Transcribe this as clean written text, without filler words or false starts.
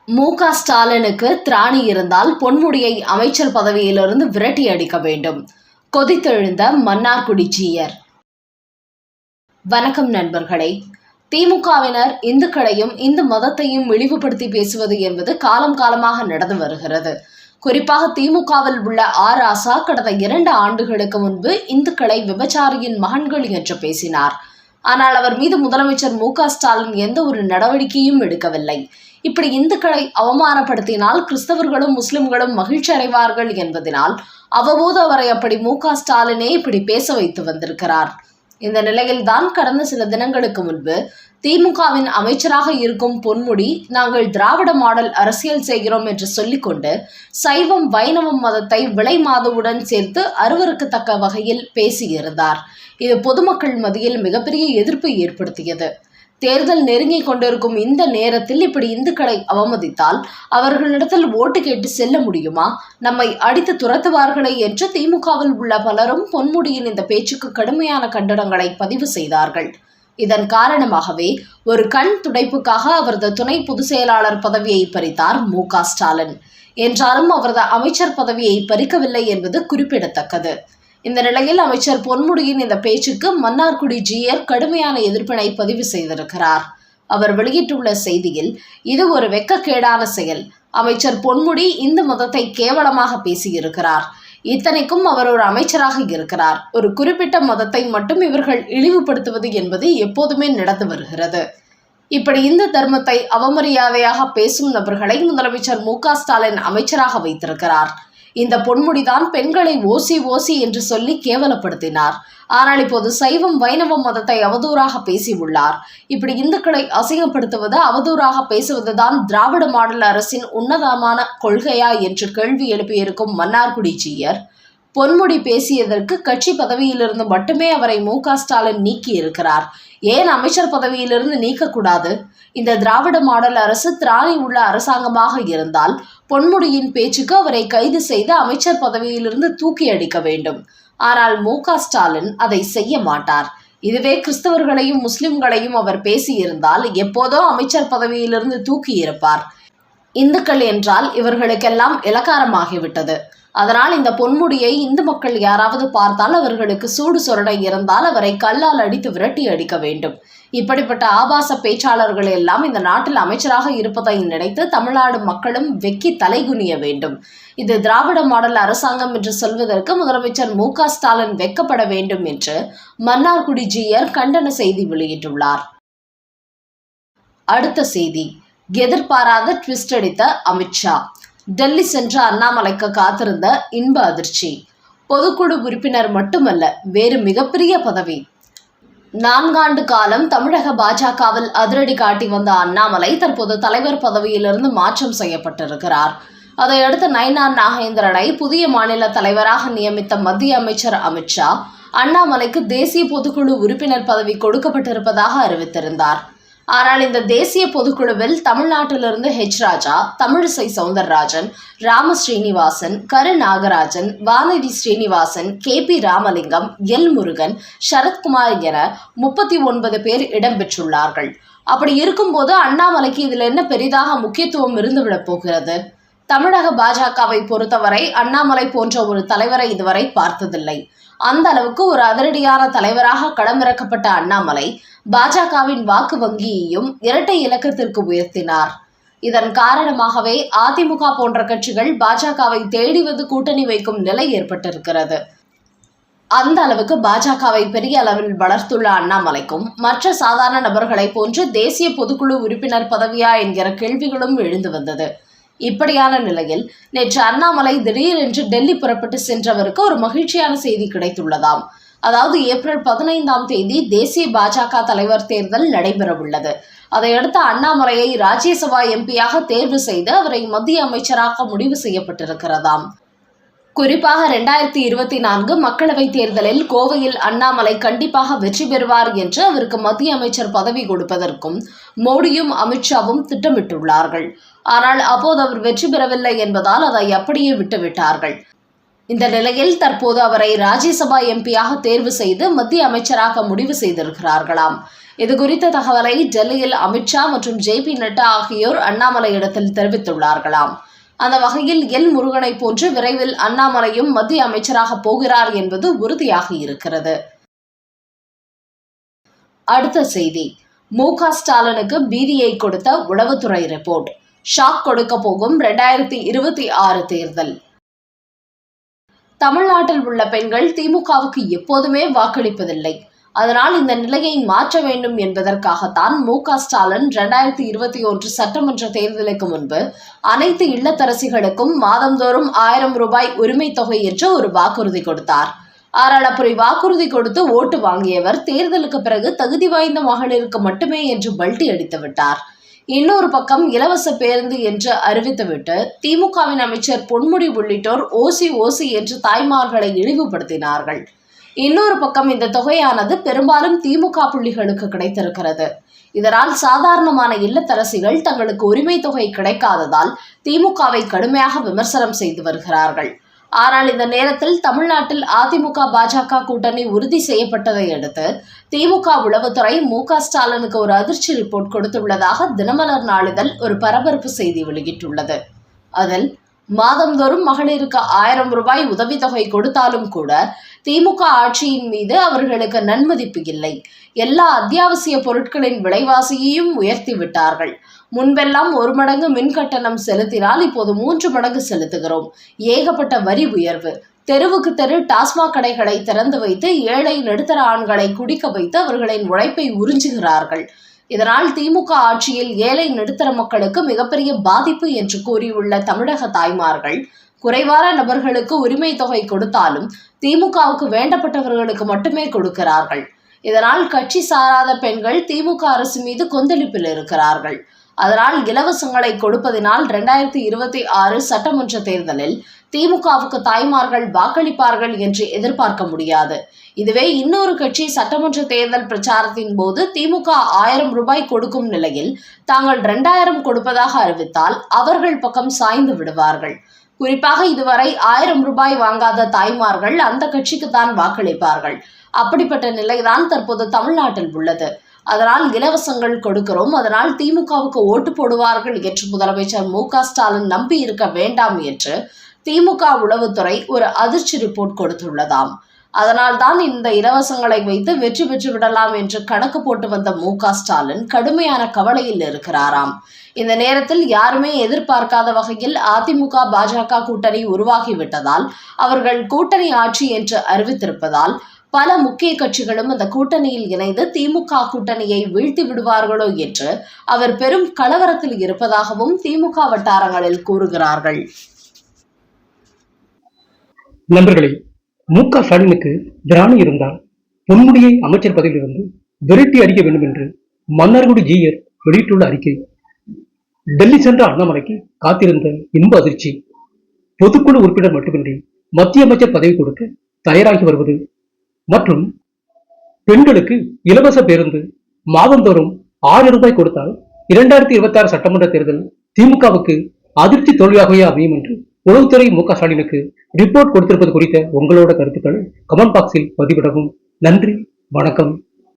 மு.க. ஸ்டாலினுக்கு திராணி இருந்தால் பொன்முடியை அமைச்சர் பதவியிலிருந்து விரட்டி அடிக்க வேண்டும். கொதித்தெழுந்த மன்னார்குடி ஜீயர். வணக்கம் நண்பர்களே. திமுகவினர் இந்துக்களையும் இந்து மதத்தையும் இழிவுபடுத்தி பேசுவது என்பது காலம் காலமாக நடந்து வருகிறது. குறிப்பாக திமுகவில் உள்ள ராசா கடந்த 2 ஆண்டுகளுக்கு முன்பு இந்துக்களை விபச்சாரியின் மகன்கள் என்று பேசினார். ஆனால் அவர் மீது முதலமைச்சர் மு.க. ஸ்டாலின் எந்த ஒரு நடவடிக்கையும் எடுக்கவில்லை. இப்படி இந்துக்களை அவமானப்படுத்தினால் கிறிஸ்தவர்களும் முஸ்லிம்களும் மகிழ்ச்சி அடைவார்கள் என்பதனால் அவ்வப்போது அவரை அப்படி மு.க. ஸ்டாலினே இப்படி பேச வைத்து வந்திருக்கிறார். இந்த நிலையில்தான் கடந்த சில தினங்களுக்கு முன்பு திமுகவின் அமைச்சராக இருக்கும் பொன்முடி, நாங்கள் திராவிட மாடல் அரசியல் செய்கிறோம் என்று சொல்லிக்கொண்டு சைவம் வைணவம் மதத்தை விலை மாதவுடன் சேர்த்து அருவருக்கத்தக்க வகையில் பேசியிருந்தார். இது பொதுமக்கள் மத்தியில் மிகப்பெரிய எதிர்ப்பை ஏற்படுத்தியது. தேர்தல் நெருங்கி கொண்டிருக்கும் இந்த நேரத்தில் இப்படி இந்துக்களை அவமதித்தால் அவர்களிடத்தில் ஓட்டு கேட்டு செல்ல முடியுமா? நம்மை அடித்து துரத்துவார்களே என்று திமுகவில் உள்ள பலரும் பொன்முடியின் இந்த பேச்சுக்கு கடுமையான கண்டனங்களை பதிவு செய்தார்கள். இதன் காரணமாகவே ஒரு கண் துடைப்புக்காக அவரது துணை பொதுச் செயலாளர் பதவியை பறித்தார் மு.க. ஸ்டாலின். என்றாலும் அவரது அமைச்சர் பதவியை பறிக்கவில்லை என்பது குறிப்பிடத்தக்கது. இந்த நிலையில் அமைச்சர் பொன்முடியின் இந்த பேச்சுக்கு மன்னார்குடி ஜீயர் கடுமையான எதிர்ப்பினை பதிவு செய்திருக்கிறார். அவர் வெளியிட்டுள்ள செய்தியில், இது ஒரு வெட்கக்கேடான செயல். அமைச்சர் பொன்முடி இந்து மதத்தை கேவலமாக பேசியிருக்கிறார். இத்தனைக்கும் அவர் ஒரு அமைச்சராக இருக்கிறார். ஒரு குறிப்பிட்ட மதத்தை மட்டும் இவர்கள் இழிவுபடுத்துவது என்பது எப்போதுமே நடந்து வருகிறது. இப்படி இந்து தர்மத்தை அவமரியாதையாக பேசும் நபர்களை முதலமைச்சர் மு.க. ஸ்டாலின் அமைச்சராக வைத்திருக்கிறார். இந்த பொன்முடிதான் பெண்களை ஓசி என்று சொல்லி கேவலப்படுத்தினார். ஆனால் இப்போது சைவம் வைணவம் மதத்தை அவதூறாக பேசியுள்ளார். இப்படி இந்துக்களை அசிங்கப்படுத்துவது, அவதூறாக பேசுவதுதான் திராவிட மாடல் அரசின் உன்னதமான கொள்கையா என்று கேள்வி எழுப்பியிருக்கும் மன்னார்குடி ஜீயர், பொன்முடி பேசியதற்கு கட்சி பதவியிலிருந்து மட்டுமே அவரை மு.க. ஸ்டாலின் நீக்கி இருக்கிறார். ஏன் அமைச்சர் பதவியிலிருந்து நீக்கக்கூடாது? இந்த திராவிட மாடல் அரசு திராணி உள்ள அரசாங்கமாக இருந்தால் பொன்முடியின் பேச்சுக்கு அவரை கைது செய்து அமைச்சர் பதவியிலிருந்து தூக்கி அடிக்க வேண்டும். ஆனால் மு.க. ஸ்டாலின் அதை செய்ய மாட்டார். இதுவே கிறிஸ்தவர்களையும் முஸ்லிம்களையும் அவர் பேசியிருந்தால் எப்போதோ அமைச்சர் பதவியிலிருந்து தூக்கி இருப்பார். இந்துக்கள் என்றால் இவர்களுக்கெல்லாம் இலக்காரமாகிவிட்டது. அதனால் இந்த பொன்முடியை இந்து மக்கள் யாராவது பார்த்தால் அவர்களுக்கு சூடு சொரணை இருந்தால் அவரை கல்லால் அடித்து விரட்டி அடிக்க வேண்டும். இப்படிப்பட்ட ஆபாச பேச்சாளர்கள் எல்லாம் இந்த நாட்டில் அமைச்சராக இருப்பதை நினைத்து தமிழ்நாடு மக்களும் வெக்கி தலைகுனிய வேண்டும். இது திராவிட மாடல் அரசாங்கம் என்று சொல்வதற்கு முதலமைச்சர் மு.க. ஸ்டாலின் வெக்கப்பட வேண்டும் என்று மன்னார்குடி ஜீயர் கண்டன செய்தி வெளியிட்டுள்ளார். அடுத்த செய்தி. எதிர்பாராத ட்விஸ்ட் அடித்த அமித்ஷா. டெல்லி சென்ற அண்ணாமலைக்கு காத்திருந்த இன்ப அதிர்ச்சி. பொதுக்குழு உறுப்பினர் மட்டுமல்ல, வேறு மிகப்பெரிய பதவி. 4 ஆண்டு காலம் தமிழக பாஜகவில் அதிரடி காட்டி வந்த அண்ணாமலை தற்போது தலைவர் பதவியிலிருந்து மாற்றம் செய்யப்பட்டிருக்கிறார். அதையடுத்து நயினார் நாகேந்திரனை புதிய மாநில தலைவராக நியமித்த மத்திய அமைச்சர் அமித்ஷா, அண்ணாமலைக்கு தேசிய பொதுக்குழு உறுப்பினர் பதவி கொடுக்கப்பட்டிருப்பதாக அறிவித்திருந்தார். ஆனால் இந்த தேசிய பொதுக்குழுவில் தமிழ்நாட்டிலிருந்து ராஜா, தமிழிசை சவுந்தரராஜன், ராம ஸ்ரீனிவாசன், கரு நாகராஜன், வானதி ஸ்ரீனிவாசன், KP ராமலிங்கம், முருகன், சரத்குமார் என 39 பேர் இடம்பெற்றுள்ளார்கள். அப்படி இருக்கும்போது அண்ணாமலைக்கு இதில் என்ன பெரிதாக முக்கியத்துவம் இருந்துவிடப் போகிறது? தமிழக பாஜகவை பொறுத்தவரை அண்ணாமலை போன்ற ஒரு தலைவரை இதுவரை பார்த்ததில்லை. அந்த அளவுக்கு ஒரு அதிரடியான தலைவராக களமிறக்கப்பட்ட அண்ணாமலை பாஜகவின் வாக்கு வங்கியையும் இரட்டை இலக்கத்திற்கு உயர்த்தினார். இதன் காரணமாகவே அதிமுக போன்ற கட்சிகள் பாஜகவை தேடிவது கூட்டணி வைக்கும் நிலை ஏற்பட்டிருக்கிறது. அந்த அளவுக்கு பாஜகவை பெரிய அளவில் வளர்த்துள்ள அண்ணாமலைக்கும் மற்ற சாதாரண நபர்களை போன்று தேசிய பொதுக்குழு உறுப்பினர் பதவியா என்கிற கேள்விகளும் எழுந்து வந்தது. இப்படியான நிலையில் நேற்று அண்ணாமலை திடீரென்று டெல்லி புறப்பட்டு சென்றவருக்கு ஒரு மகிழ்ச்சியான செய்தி கிடைத்துள்ளதாம். அதாவது ஏப்ரல் 15ஆம் தேதி தேசிய பாஜக தலைவர் தேர்தல் நடைபெறவுள்ளது. அதையடுத்து அண்ணாமலையை ராஜ்யசபா எம்பியாக தேர்வு செய்து அவரை மத்திய அமைச்சராக முடிவு செய்யப்பட்டிருக்கிறதாம். குறிப்பாக 2024 மக்களவைத் தேர்தலில் கோவையில் அண்ணாமலை கண்டிப்பாக வெற்றி பெறுவார் என்று அவருக்கு மத்திய அமைச்சர் பதவி கொடுப்பதற்கும் மோடியும் அமித்ஷாவும் திட்டமிட்டுள்ளார்கள். ஆனால் அப்போது அவர் வெற்றி பெறவில்லை என்பதால் அதை அப்படியே விட்டுவிட்டார்கள். இந்த நிலையில் தற்போது அவரை ராஜ்யசபா எம்பியாக தேர்வு செய்து மத்திய அமைச்சராக முடிவு செய்திருக்கிறார்களாம். இதுகுறித்த தகவலை டெல்லியில் அமித்ஷா மற்றும் ஜே.பி. நட்டா ஆகியோர் அண்ணாமலையிடத்தில் தெரிவித்துள்ளார்களாம். அந்த வகையில் எல் முருகனை போன்று விரைவில் அண்ணாமலையும் மத்திய அமைச்சராக போகிறார் என்பது உறுதியாகி இருக்கிறது. அடுத்த செய்தி, மு.க. ஸ்டாலினுக்கு பீதியை கொடுத்த உளவுத்துறை ரிப்போர்ட். ஷாக் கொடுக்க போகும் 2026 தேர்தல். தமிழ்நாட்டில் உள்ள பெண்கள் திமுகவுக்கு எப்போதுமே வாக்களிப்பதில்லை. அதனால் இந்த நிலையை மாற்ற வேண்டும் என்பதற்காகத்தான் மு.க. ஸ்டாலின் 2021 சட்டமன்ற தேர்தலுக்கு முன்பு அனைத்து இல்லத்தரசிகளுக்கும் மாதந்தோறும் 1000 ரூபாய் உரிமை தொகை என்று ஒரு வாக்குறுதி கொடுத்தார். ஆனால் அப்படி வாக்குறுதி கொடுத்து ஓட்டு வாங்கியவர் தேர்தலுக்கு பிறகு தகுதி வாய்ந்த மகளிருக்கு மட்டுமே என்று பல்டி அடித்து விட்டார். இன்னொரு பக்கம் இலவச பேருந்து என்று அறிவித்துவிட்டு திமுகவின் அமைச்சர் பொன்முடி உள்ளிட்டோர் ஓசி என்று தாய்மார்களை இழிவுபடுத்தினார்கள். இன்னொரு பக்கம் இந்த தொகையானது பெரும்பாலும் திமுக புள்ளிகளுக்கு கிடைத்திருக்கிறது. இதனால் சாதாரணமான இல்லத்தரசிகள் தங்களுக்கு உரிமை தொகை கிடைக்காததால் திமுகவை கடுமையாக விமர்சனம் செய்து வருகிறார்கள். ஆனால் இந்த நேரத்தில் தமிழ்நாட்டில் அதிமுக பாஜக கூட்டணி உறுதி செய்யப்பட்டதை அடுத்து திமுக உளவுத்துறை மு.க. ஸ்டாலினுக்கு ஒரு அதிர்ச்சி ரிப்போர்ட் கொடுத்துள்ளதாக தினமலர் நாளிதழ் ஒரு பரபரப்பு செய்தி வெளியிட்டுள்ளது. அதில் மாதந்தோறும் மகளிருக்கு 1000 ரூபாய் உதவித்தொகை கொடுத்தாலும் கூட திமுக ஆட்சியின் மீது அவர்களுக்கு நன்மதிப்பு இல்லை. எல்லா அத்தியாவசிய பொருட்களின் விலைவாசியையும் உயர்த்தி விட்டார்கள். முன்பெல்லாம் 1 மடங்கு மின் கட்டணம் செலுத்தினால் இப்போது 3 மடங்கு செலுத்துகிறோம். ஏகப்பட்ட வரி உயர்வு. தெருவுக்கு தெரு டாஸ்மாக் கடைகளை திறந்து வைத்து ஏழை நடுத்தர ஆண்களை குடிக்க வைத்து அவர்களின் உழைப்பை உறிஞ்சுகிறார்கள். இதனால் திமுக ஆட்சியில் ஏழை நடுத்தர மக்களுக்கு மிகப்பெரிய பாதிப்பு என்று கூறியுள்ள தமிழக தாய்மார்கள் குறைவான நபர்களுக்கு உரிமை தொகை கொடுத்தாலும் திமுகவுக்கு வேண்டப்பட்டவர்களுக்கு மட்டுமே கொடுக்கிறார்கள். இதனால் கட்சி சாராத பெண்கள் திமுக அரசு மீது கொந்தளிப்பில் இருக்கிறார்கள். அதனால் இலவசங்களை கொடுப்பதினால் 2026 சட்டமன்ற தேர்தலில் திமுகவுக்கு தாய்மார்கள் வாக்களிப்பார்கள் என்று எதிர்பார்க்க முடியாது. இதுவே இன்னொரு கட்சி சட்டமன்ற தேர்தல் பிரச்சாரத்தின் போது திமுக 1000 ரூபாய் கொடுக்கும் நிலையில் தாங்கள் 2000 கொடுப்பதாக அறிவித்தால் அவர்கள் பக்கம் சாய்ந்து விடுவார்கள். குறிப்பாக இதுவரை 1000 ரூபாய் வாங்காத தாய்மார்கள் அந்த கட்சிக்கு தான் வாக்களிப்பார்கள். அப்படிப்பட்ட நிலைதான் தற்போது தமிழ்நாட்டில் உள்ளது. அதனால் இலவசங்கள் கொடுக்கிறோம், அதனால் திமுகவுக்கு ஓட்டு போடுவார்கள் என்று முதலமைச்சர் மு.க. ஸ்டாலின் நம்பி இருக்க வேண்டாம் என்று திமுக உளவுத்துறை ஒரு அதிர்ச்சி ரிப்போர்ட் கொடுத்துள்ளதாம். அதனால் தான் இந்த இலவசங்களை வைத்து வெற்றி பெற்று விடலாம் என்று கணக்கு போட்டு வந்த மு.க. ஸ்டாலின் கடுமையான கவலையில் இருக்கிறாராம். இந்த நேரத்தில் யாருமே எதிர்பார்க்காத வகையில் அதிமுக பாஜக கூட்டணி உருவாகிவிட்டதால் அவர்கள் கூட்டணி ஆட்சி என்று அறிவித்திருப்பதால் பல முக்கிய கட்சிகளும் அந்த கூட்டணியில் இணைந்து திமுக கூட்டணியை வீழ்த்தி விடுவார்களோ என்று அவர் பெரும் கலவரத்தில் இருப்பதாகவும் திமுக வட்டாரங்களில் கூறுகிறார்கள். நண்பர்களே, மு.க. ஸ்டாலினுக்கு திராணி இருந்தால் பொன்முடியை அமைச்சர் பதவியிலிருந்து விரட்டி அடிக்க வேண்டும் என்று மன்னார்குடி ஜீயர் வெளியிட்டுள்ள அறிக்கை. டெல்லி சென்ற அண்ணாமலைக்கு காத்திருந்த இன்ப அதிர்ச்சி. பொதுக்குழு உறுப்பினர் மட்டுமின்றி மத்திய அமைச்சர் பதவி கொடுக்க தயாராகி வருவது மற்றும் பெண்களுக்கு இலவச பேருந்து மாதந்தோறும் 1000 ரூபாய் கொடுத்தால் 2026 சட்டமன்ற தேர்தல் திமுகவுக்கு அதிர்ச்சி தோல்வியாகவே அமையும் என்று உளவுத்துறை மு.க. ஸ்டாலினுக்கு ரிப்போர்ட் கொடுத்திருப்பது குறித்த உங்களோட கருத்துக்களை கமெண்ட் பாக்ஸில் பதிவிடவும். நன்றி, வணக்கம்.